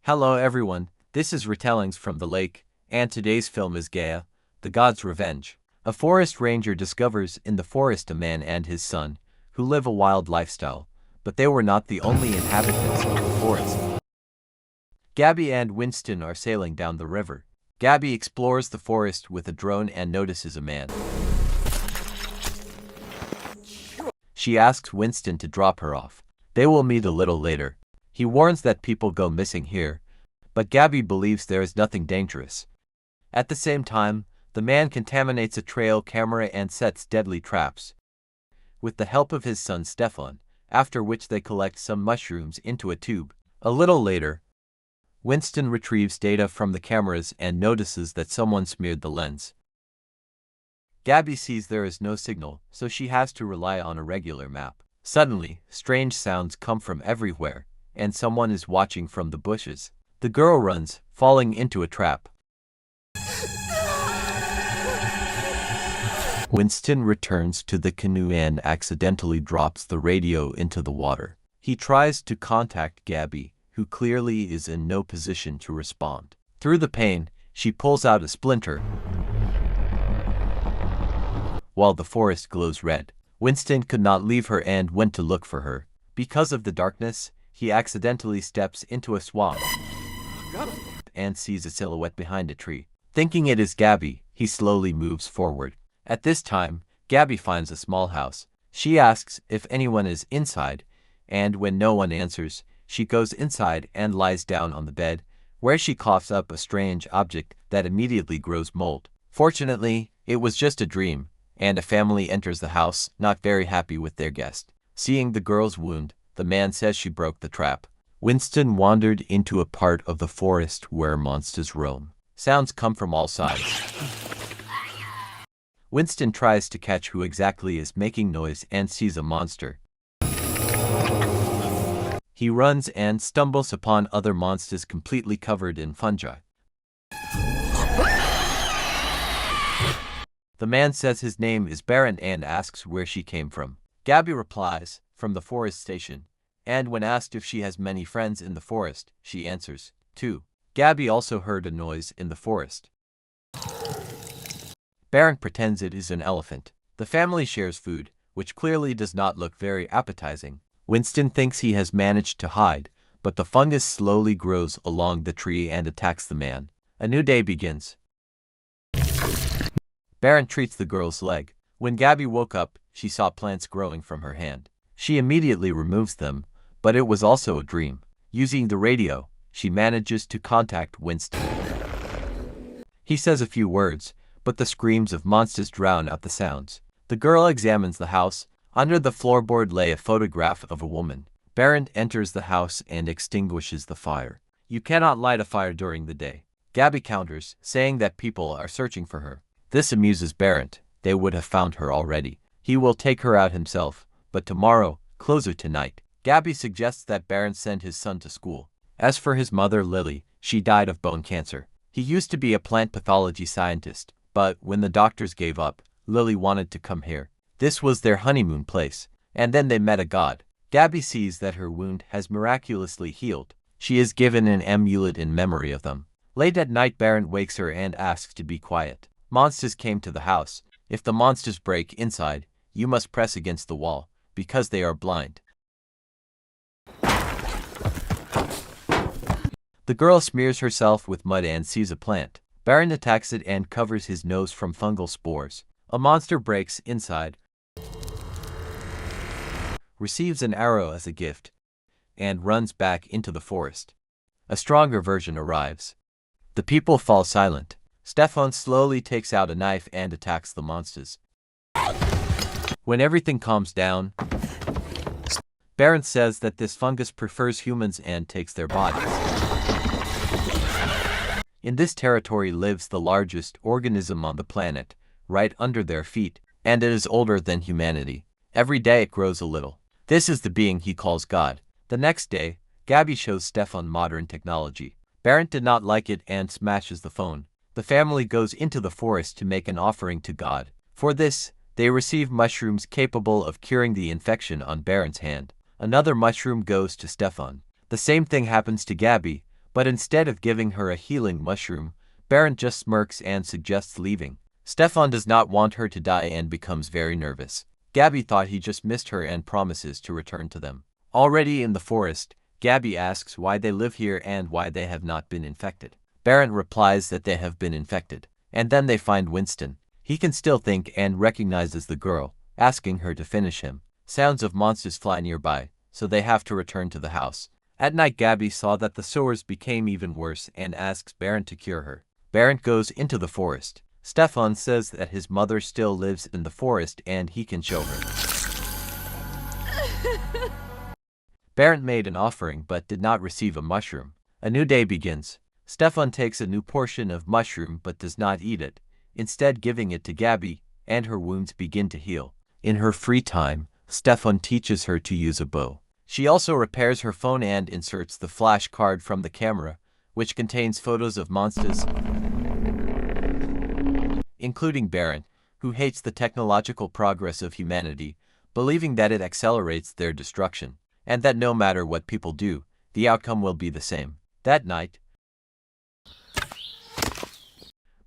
Hello everyone, this is Retellings from the Lake, and today's film is Gaia, the God's Revenge. A forest ranger discovers in the forest a man and his son, who live a wild lifestyle, but they were not the only inhabitants of the forest. Gabby and Winston are sailing down the river. Gabby explores the forest with a drone and notices a man. She asks Winston to drop her off. They will meet a little later. He warns that people go missing here, but Gabby believes there is nothing dangerous. At the same time, the man contaminates a trail camera and sets deadly traps. With the help of his son Stefan, after which they collect some mushrooms into a tube. A little later, Winston retrieves data from the cameras and notices that someone smeared the lens. Gabby sees there is no signal, so she has to rely on a regular map. Suddenly, strange sounds come from everywhere, and someone is watching from the bushes. The girl runs, falling into a trap. Winston returns to the canoe and accidentally drops the radio into the water. He tries to contact Gabby, who clearly is in no position to respond. Through the pain, she pulls out a splinter, while the forest glows red. Winston could not leave her and went to look for her. Because of the darkness, he accidentally steps into a swamp and sees a silhouette behind a tree. Thinking it is Gabby, he slowly moves forward. At this time, Gabby finds a small house. She asks if anyone is inside, and when no one answers, she goes inside and lies down on the bed, where she coughs up a strange object that immediately grows mold. Fortunately, it was just a dream, and a family enters the house, not very happy with their guest. Seeing the girl's wound, the man says she broke the trap. Winston wandered into a part of the forest where monsters roam. Sounds come from all sides. Winston tries to catch who exactly is making noise and sees a monster. He runs and stumbles upon other monsters completely covered in fungi. The man says his name is Baron and asks where she came from. Gabby replies, from the forest station, and when asked if she has many friends in the forest, she answers, 2. Gabby also heard a noise in the forest. Baron pretends it is an elephant. The family shares food, which clearly does not look very appetizing. Winston thinks he has managed to hide, but the fungus slowly grows along the tree and attacks the man. A new day begins. Baron treats the girl's leg. When Gabby woke up, she saw plants growing from her hand. She immediately removes them, but it was also a dream. Using the radio, she manages to contact Winston. He says a few words, but the screams of monsters drown out the sounds. The girl examines the house. Under the floorboard lay a photograph of a woman. Baron enters the house and extinguishes the fire. You cannot light a fire during the day. Gabby counters, saying that people are searching for her. This amuses Baron. They would have found her already. He will take her out himself, but tomorrow, closer to night. Gabby suggests that Baron send his son to school. As for his mother Lily, she died of bone cancer. He used to be a plant pathology scientist, but when the doctors gave up, Lily wanted to come here. This was their honeymoon place, and then they met a god. Gabby sees that her wound has miraculously healed. She is given an amulet in memory of them. Late at night, Baron wakes her and asks to be quiet. Monsters came to the house. If the monsters break inside, you must press against the wall, because they are blind. The girl smears herself with mud and sees a plant. Baron attacks it and covers his nose from fungal spores. A monster breaks inside, receives an arrow as a gift, and runs back into the forest. A stronger version arrives. The people fall silent. Stefan slowly takes out a knife and attacks the monsters. When everything calms down, Baron says that this fungus prefers humans and takes their bodies. In this territory lives the largest organism on the planet, right under their feet, and it is older than humanity. Every day it grows a little. This is the being he calls God. The next day, Gabby shows Stefan modern technology. Baron did not like it and smashes the phone. The family goes into the forest to make an offering to God. For this, they receive mushrooms capable of curing the infection on Baron's hand. Another mushroom goes to Stefan. The same thing happens to Gabby, But instead of giving her a healing mushroom, Baron just smirks and suggests leaving. Stefan does not want her to die and becomes very nervous. Gabby thought he just missed her and promises to return to them. Already in the forest, Gabby asks why they live here and why they have not been infected. Baron replies that they have been infected, and then they find Winston. He can still think and recognizes the girl, asking her to finish him. Sounds of monsters fly nearby, so they have to return to the house. At night, Gabby saw that the sores became even worse and asks Baron to cure her. Baron goes into the forest. Stefan says that his mother still lives in the forest and he can show her. Baron made an offering but did not receive a mushroom. A new day begins. Stefan takes a new portion of mushroom but does not eat it, instead giving it to Gabby, and her wounds begin to heal. In her free time, Stefan teaches her to use a bow. She also repairs her phone and inserts the flash card from the camera, which contains photos of monsters, including Baron, who hates the technological progress of humanity, believing that it accelerates their destruction, and that no matter what people do, the outcome will be the same. That night,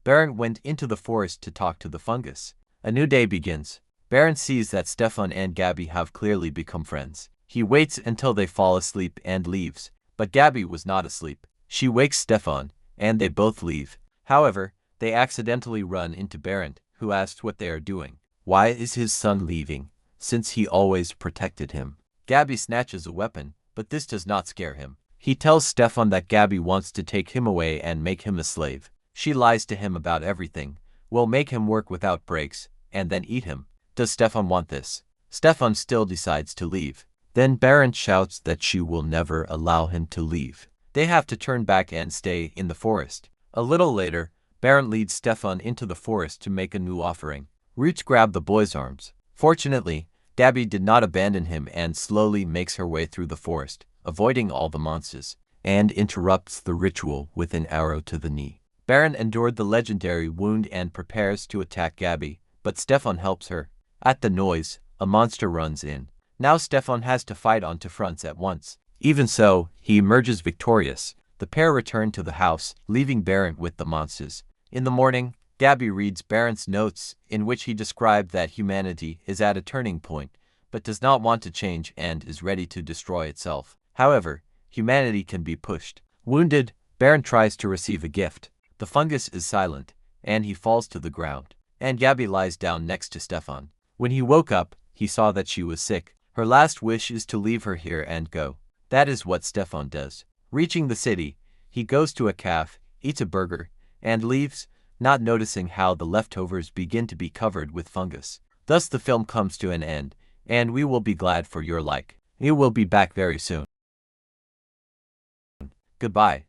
Baron went into the forest to talk to the fungus. A new day begins. Baron sees that Stefan and Gabby have clearly become friends. He waits until they fall asleep and leaves, but Gabby was not asleep. She wakes Stefan, and they both leave. However, they accidentally run into Baron, who asks what they are doing. Why is his son leaving, since he always protected him? Gabby snatches a weapon, but this does not scare him. He tells Stefan that Gabby wants to take him away and make him a slave. She lies to him about everything, will make him work without breaks, and then eat him. Does Stefan want this? Stefan still decides to leave. Then Baron shouts that she will never allow him to leave. They have to turn back and stay in the forest. A little later, Baron leads Stefan into the forest to make a new offering. Roots grab the boy's arms. Fortunately, Gabby did not abandon him and slowly makes her way through the forest, avoiding all the monsters, and interrupts the ritual with an arrow to the knee. Baron endured the legendary wound and prepares to attack Gabby, but Stefan helps her. At the noise, a monster runs in. Now Stefan has to fight on two fronts at once. Even so, he emerges victorious. The pair return to the house, leaving Baron with the monsters. In the morning, Gabby reads Baron's notes, in which he described that humanity is at a turning point, but does not want to change and is ready to destroy itself. However, humanity can be pushed. Wounded, Baron tries to receive a gift. The fungus is silent, and he falls to the ground, and Gabby lies down next to Stefan. When he woke up, he saw that she was sick. Her last wish is to leave her here and go. That is what Stefan does. Reaching the city, he goes to a cafe, eats a burger, and leaves, not noticing how the leftovers begin to be covered with fungus. Thus the film comes to an end, and we will be glad for your like. We will be back very soon. Goodbye.